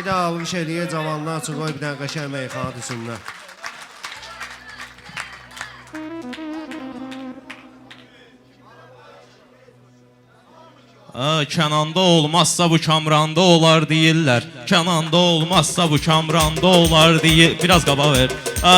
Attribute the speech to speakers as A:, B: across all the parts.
A: Bir də alış eləyə cavanlar üçün qoy bir dənə qəşəng meyxana düşsünlər.
B: Kənanda olmazsa bu Kamranda olar deyirlər. Kənanda olmazsa bu Kamranda olar deyir. Biraz qaba ver.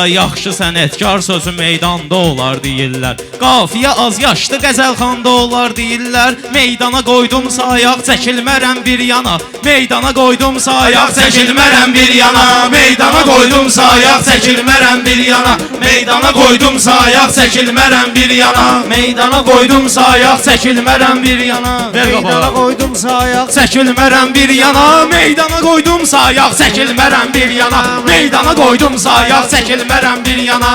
B: Yaxşı sənətkar sözü meydanda olar deyirlər. Qafiyə az yaşlı qəzəlxanda olar deyirlər. Meydana qoydumsa ayaq çəkilmərəm bir yana. Meydana qoydumsa ayaq çəkilmərəm bir yana. Meydana qoydumsa ayaq çəkilmərəm bir yana. Meydana qoydumsa ayaq çəkilmərəm bir yana. Meydana qoydumsa ayaq çəkilmərəm bir yana.
A: Meydana qoydumsa ayaq
B: çəkilmərəm bir yana. Meydana qoydumsa ayaq çəkilmərəm bir yana. Meydana qoydumsa ayaq çəkilmərəm bir yana.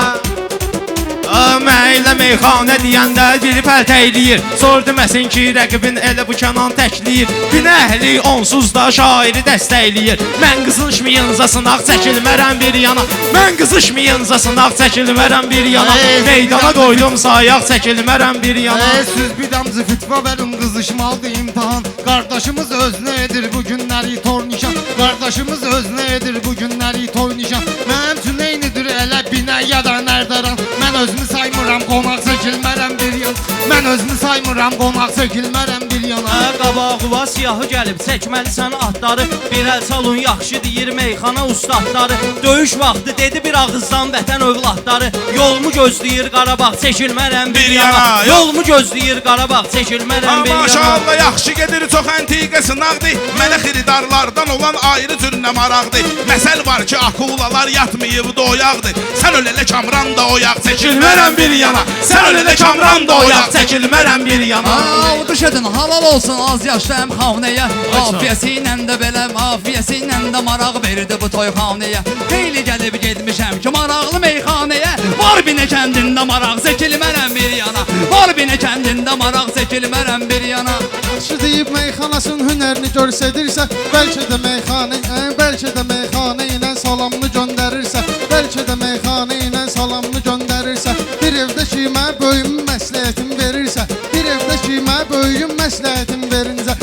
B: Məylə meyxanə deyəndə biri pəlt əyləyir. Sor deməsin ki, rəqibin elə bu Kənan təkləyir. Günəhli onsuz da şairi dəstəkləyir. Mən qızışmayınca sınaq çəkilmərəm bir yana. Mən qızışmayınca sınaq çəkilmərəm bir yana. Meydana qoydumsa ayaq çəkilmərəm bir yana.
C: Siz bir damcı fitva verin, qızışmalıdır imtihan. Qardaşımız özünə edir bu günləri tornişan. Qardaşımız özünə edir bu günləri tornişan. Mənim üçün eynidir elə binə ya da nərdaran. Mən özümü saymıram, qonaq çəkilmərəm bir yana. Mən özümü saymıram, qonaq çəkilmərəm bir yana.
B: Qabağıva siyahı gəlib, çəkməlisən atları. Bir əl salon yaxşı deyir meyxana ustadları. Döyüş vaxtı dedi bir ağızdan vətən övladları. Yolmu gözləyir Qarabağ, çəkilmərəm bir yana. Yolmu gözləyir Qarabağ, çəkilmərəm bir yana.
D: Maşallah yaxşı gedir, çox əntiqə sınaqdır. Mənə xiridarlardan olan ayrı cürünə maraqdır. Məsəl var ki, akulalar yatmayıb doyaqdır. Sən ölələ Kamran da oyaq, çəkilmərəm bir yana. Sən ölələ Kamran da oyaq, çəkilmərəm bir yana.
E: Duş edin, halal olsun az yaşlı əmxanəyə. Afiyəsi ilə də belə, afiyəsi ilə də maraq verdi bu toyxanəyə. Xeyli gəlib gedmişəm ki, maraqlı meyxanəyə. Var binə kəndində maraq, çəkilmərəm bir yana. Var binə kəndində maraq, çəkilmərəm bir yana.
C: Yaxşı deyib meyxanasının hünərini göstərirsə, bəlkə də meyxana ilə salamını göndərirsə, bəlkə də meyxana ilə salamını göndərirsə, bir evdə ki, mən böyüm məsləhətim verirsə, bir evdə ki, mən böyüyüm məsləhətim verincə,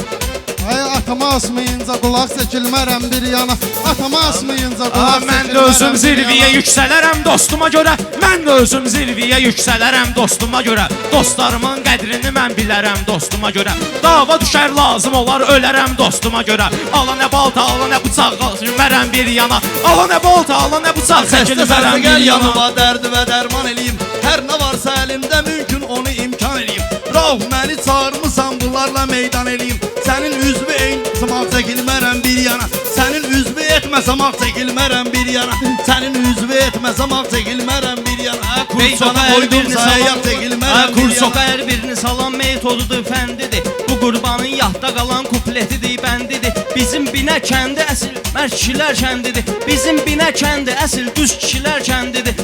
C: atama asmayınca qulaq çəkilmərəm bir yana. Atama asmayınca qulaq çəkilmərəm.
B: Mən də özüm zirviyə yüksələrəm dostuma görə. Mən də özüm zirviyə yüksələrəm dostuma görə. Dostlarımın qədrini mən bilərəm dostuma görə. Dava düşər lazım olar ölərəm dostuma görə. Ala nə balta, ala nə bıçaq, çəkilmərəm bir yana. Ala nə balta, ala nə bıçaq, çəkilmərəm bir yana.
E: Yanıma dərdi və dərman eləyim. Hər nə varsa əlimdə mümkün onu imkan eləyim. Rauf məni çağırmısan bunlarla meydan eləyim. Sənin üzvü eynisəmaq çəkilmərəm bir yana. Sənin üzvü etməsəmaq çəkilmərəm bir yana. Sənin üzvü etməsəmaq çəkilmərəm bir yana. Meydana qoydumsa ayaq çəkilmərəm bir yana.
B: Kursoqa hər birini salan metodudur, fəndidir. Bu qurbanın yadda qalan kupletidir, bəndidir. Bizim binə kəndi əsil mərd kişilər kəndidir. Bizim binə kəndi əsil düz kişilər kəndidir.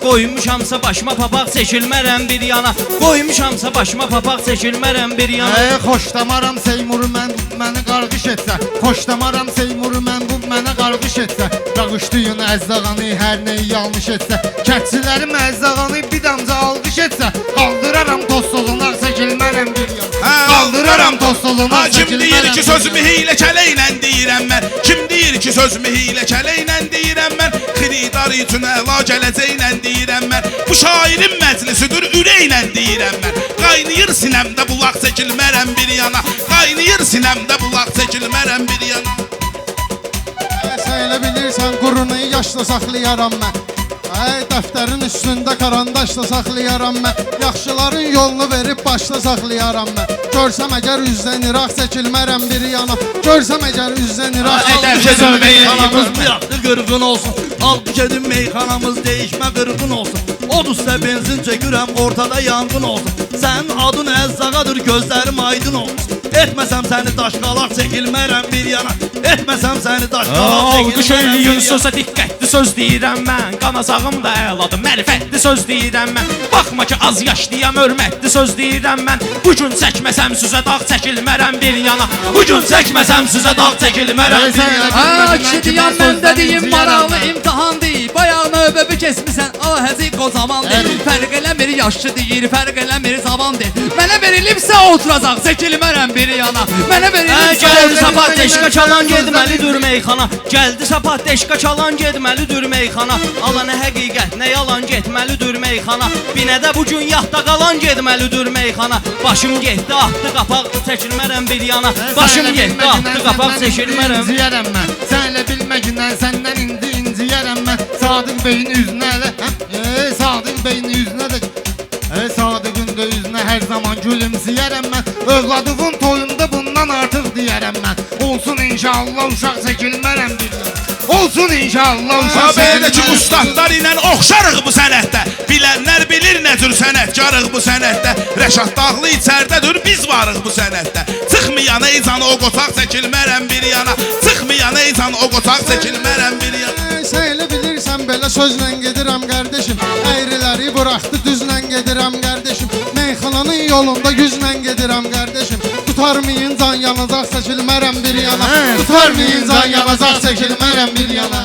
B: Qoymuşamsa başıma papaq çəkilmərəm bir yana. Qoymuşamsa başıma papaq çəkilmərəm bir yana.
C: Xoşdamaram Seymuru məni qarqış etsə, xoşdamaram Seymuru mən bu mənə qarqış etsə, qaqışdıyın əzzağanı hər neyi yanlış etsə, kətçilərim əzzağanı bir damca alqış etsə, qaldıraram tostoluna çəkilmərəm bir yana. Qaldıraram tostoluna
D: Kim deyir
C: çəkilmərəm
D: ki, sözümü hiyləkələ ilə deyirəm mən. Kim deyir ki, sözümü hiyləkələ ilə deyirəm mən. Xiridar üçün əla gələcəklə deyirəm mən. Bu şairin məclisidir, ürəklə deyirəm mən. Qaynayır sinəmdə bulaq çəkilmərəm bir yana. Qaynayır sinəmdə bulaq çəkilmərəm bir yana.
C: Sən elə bilirsən qurunu yaşla saxlayaram mən. Dəftərin üstündə karandaşla saxlayaram mən. Yaxşıların yolunu verib başla saxlayaram mən. Görsəm əgər üzdən iraq çəkilmərəm bir yana. Görsəm əgər üzdən iraq
E: Halbuki meyxanamız bu yaxdır qırğın olsun. Halbuki meyxanamız değişmə qırğın olsun. Od üstə benzin çəkirəm, ortada yanğın olsun. Sənin adın əzzağadır, gözlərim aydın olsun. Etməsəm səni daşqalaq çəkilmərəm bir yana. Etməsəm səni daşqalaq
B: Alqış
E: çəkilmərəm
B: eləyin
E: bir yana.
B: sözə diqqətli söz deyirəm mən. Qanasağım da əladır, mərifətli söz deyirəm mən. Baxma ki az yaşlıyam, hörmətli söz deyirəm mən. Bugün çəkməsəm süzə dağ çəkilmərəm bir yana. Bugün çəkməsəm süzə dağ çəkilmərəm bir yana.
E: Kişi deyən mən dediyim maraqlı imtihandır. Bayaq növbəbi kesmisən, ahəzi qozamandır. Fərq eləmir
F: yaşlı deyir, fərq eləmir zavan deyir. Mənə verilibsə oturacaq, çəkilmərəm bir yana. Mənə verilibsə
B: Gəldi sapat deşka çalan getməlidir meyxana. Gəldi sapat deşka çalan getməlidir meyxana. Ala nə həqiqət, nə yalan getməlidir meyxana. Binədə bu gün yatda qalan getməlidir meyxana. Başım getdi, atdı qapaq, çəkilmərəm bir yana. Başım getdi, atdı qapaq, çəkilmərəm.
G: İnciyərəm mən, sənlə bilməgindən səndən indi inciyərəm mən. Sadıq beyin üzünə elə, Sadıq beyin üzünə də Sadıqın da üzünə hər zaman gülümsəyərəm mən. Övladımın toyunda bundan artıq deyərəm mən. Olsun inşallah uşaq çəkilmərəm bir yana. Olsun inşallah uşaq
D: Belə ki
G: çəkilmərəm.
D: ustadlar ilə oxşarıq bu sənətdə. Bilənlər bilir nə cür sənətkarıq bu sənətdə. Rəşad Dağlı içərdədir, biz varıq bu sənətdə. Çıxmayan eycan o qotaq çəkilmərəm bir yana. Çıxmayan eycan o qotaq çəkilmərəm bir yana.
C: Sən elə bilirsən belə sözlə gedirəm qardeşim. Əyriləri buraxdı düzlə gedirəm qardeşim. Meyxananın yolunda yüzlə gedirəm qardeşim. Tutarmayın can yanacaq çəkilmərəm bir yana. Tutarmayın can yanacaq çəkilmərəm bir yana.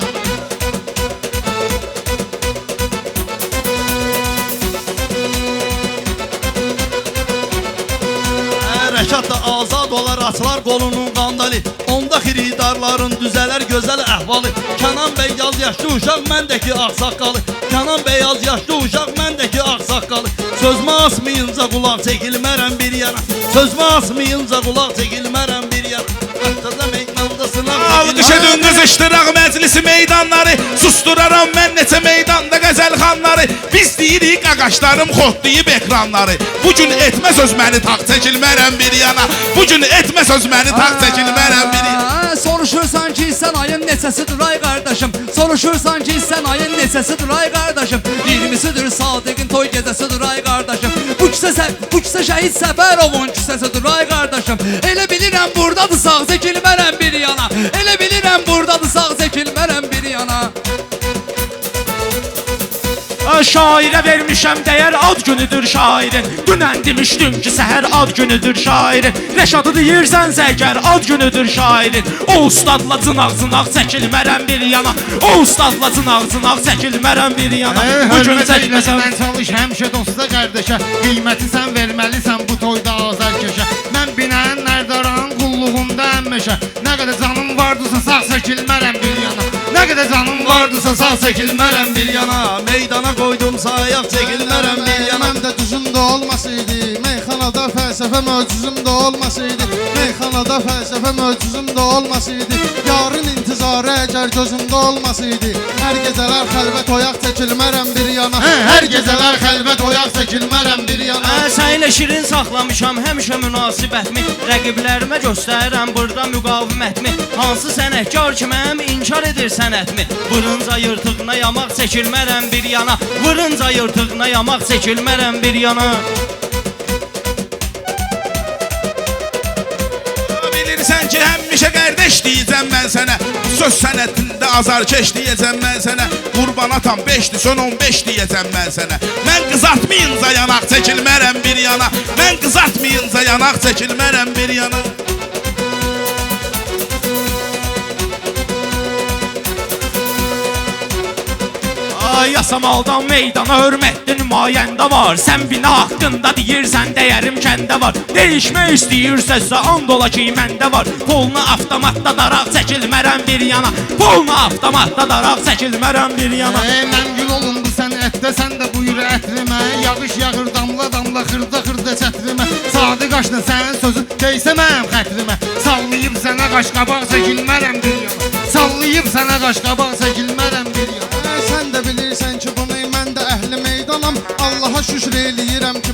E: Rəşad da azad olar, açılar qolunun qandali. Onda xiridarların düzələr gözəl əhvalı. Kənan bəy yaz yaşlı uşaq, məndəki ağsaqqalı. Kənan bəy yaz yaşlı uşaq, məndəki ağsaqqalı. Sözmə asmayınca qulaq çəkilmərəm bir yana. Sözmə asmayınca qulaq çəkilmərəm bir yana. Həftədə meydanda sınaq
D: Alqış edin qızışdıraq məclisi meydanları. Susturaram mən neçə meydanda qəzəlxanları. Biz deyirik ağaçlarım xotlayıb ekranları. Bugün etmə söz məni taq çəkilmərəm bir yana. Bugün etmə söz məni taq çəkilmərəm bir yana.
F: Soruşursan ki sən ayın neçəsidir ay qardaşım. Soruşursan ki sən ayın neçəsidir ay qardaşım. 20'sidir Sadıqın toy gecəsidir ay qardaşım. Bu kisə şəhid Səfərovun kisəsidir ay qardaşım. Elə bilirəm burdadır sağ çəkilmərəm bir yana. Elə bilirəm burdadır sağ çəkilmərəm bir yana.
B: Şairə vermişəm dəyər ad günüdür şairin. Dünən demişdim ki səhər ad günüdür şairin. Rəşadı deyirsənsə əgər ad günüdür şairin. O ustadla cınaq-cınaq çəkilmərəm bir yana. O ustadla cınaq-cınaq çəkilmərəm bir yana. Bu gün çəkməsəm
G: Mən çalış həmişə dosta qardaşa. Qiyməti sən verməlisən bu toyda azərkeşə. Mən binənin nərdaran qulluğunda əmməşə. Nə qədər canım vardısa sağ çəkilmərəm bir yana. Nə qədər canım vardısa sağ çəkilmərəm bir yana.
E: Meydana qoydumsa ayaq çəkilmərəm bir yana.
C: Mən də düzümdə olmasaydı, meyxanada fəlsəfə möcüzümdə olmasaydı, meyxanada fəlsəfə möcüzümdə olmasaydı, yarın intizarı əgər gözümdə olmasaydı, hər gecələr xəlvət oyaq çəkilmərəm bir yana. Hər gecələr xəlvət oyaq çəkilmərəm bir yana.
B: Sənlə şirin saxlamışam həmişə münasibətmi. Rəqiblərimə göstərirəm burada müqavimətmi. Hansı sənətkar ki mənim inkar edir sənətmi. Vırınca yırtığına yamaq çəkilmərəm bir yana. Vırınca yırtığına yamaq çəkilmərəm bir yana.
D: Bilirsən ki həmişə qardeş deyəcəm mən sənə. Söz sənətində azarkeş deyəcəm mən sənə. Qurban atam 5'dir son 15 deyəcəm mən sənə. Mən qızartmayınca yanaq çəkilmərəm bir yana. Mən qızartmayınca yanaq çəkilmərəm bir yana.
B: Yasamaldan meydana hörmətli nümayəndə var. Sən bina haqqında deyirsən dəyərim kəndə var. Değişmək istəyirsəsə and ola ki məndə var. Poluna avtomatda daraq çəkilmərəm bir yana. Poluna avtomatda daraq çəkilmərəm bir yana.
G: Mən gül olum bu sənətdə, sən də buyur ətrimə. Yağış yağır damla damla xırda xırda çətrimə. Sadı qaşla sənin sözün deysə mənim xətrimə. Sallayıb sənə qaşqabaq çəkilmərəm bir yana. Sallayıb sənə qaşqabaq çəkilmərəm bir yana.
C: Sən də bilirsən ki bunu mən də əhli meydanam. Allaha şükür eləyirəm ki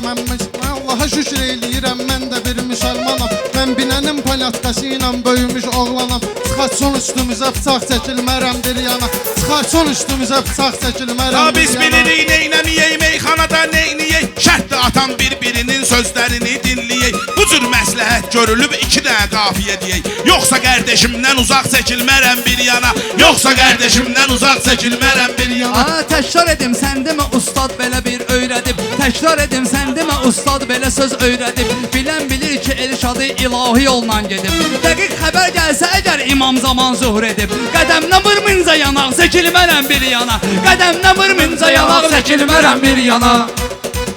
C: Allaha şükür eləyirəm mən də bir müsəlmanam. Mən binənin palatkası ilə böyümüş oğlanam. Çıxaçson üstümüzə bıçaq çəkilmərəm bir yana. Çıxaçson üstümüzə bıçaq çəkilmərəm bir
D: Biz
C: yana.
D: bilirik neynəməyək meyxanada neynəyək. Şərtlə atan bir-birinin sözlərini dinləyək. Bu cür məsləhət görülüb 2 dənə qafiyə deyək. Yoxsa qardeşimdən uzaq çəkilmərəm bir yana. Yoxsa qardeşimdən uzaq çəkilmərəm bir yana.
F: Təkrar edim sən demə ustad belə bir öyrədib. Təkrar edim sən demə ustad belə söz öyrədib. Bilən bilir ki Elşadı ilahi yolla gedib. Dəqiq xəbər gəlsə əgər imam zaman zuhur edib. Qədəmlə vurmunca yanaq çəkilmərəm bir yana. Qədəmlə vurmunca yanaq çəkilmərəm bir yana.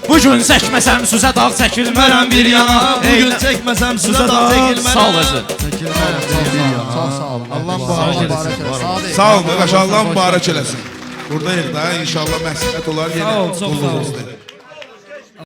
B: Bugün çəkməsəm süzə dağ çəkilmərəm bir yana.
E: Bugün çekmesem size dağ çekilmem.
B: Sağ olasın.
C: Çox sağ olun. Allah mübarək eləsin.
D: Sağ ol qardaş, Allah mübarək eləsin. Buradayıq da, inşallah məsləhət olar yenə.
B: Sağ ol, çox sağ ol.
D: qulluğunuzda.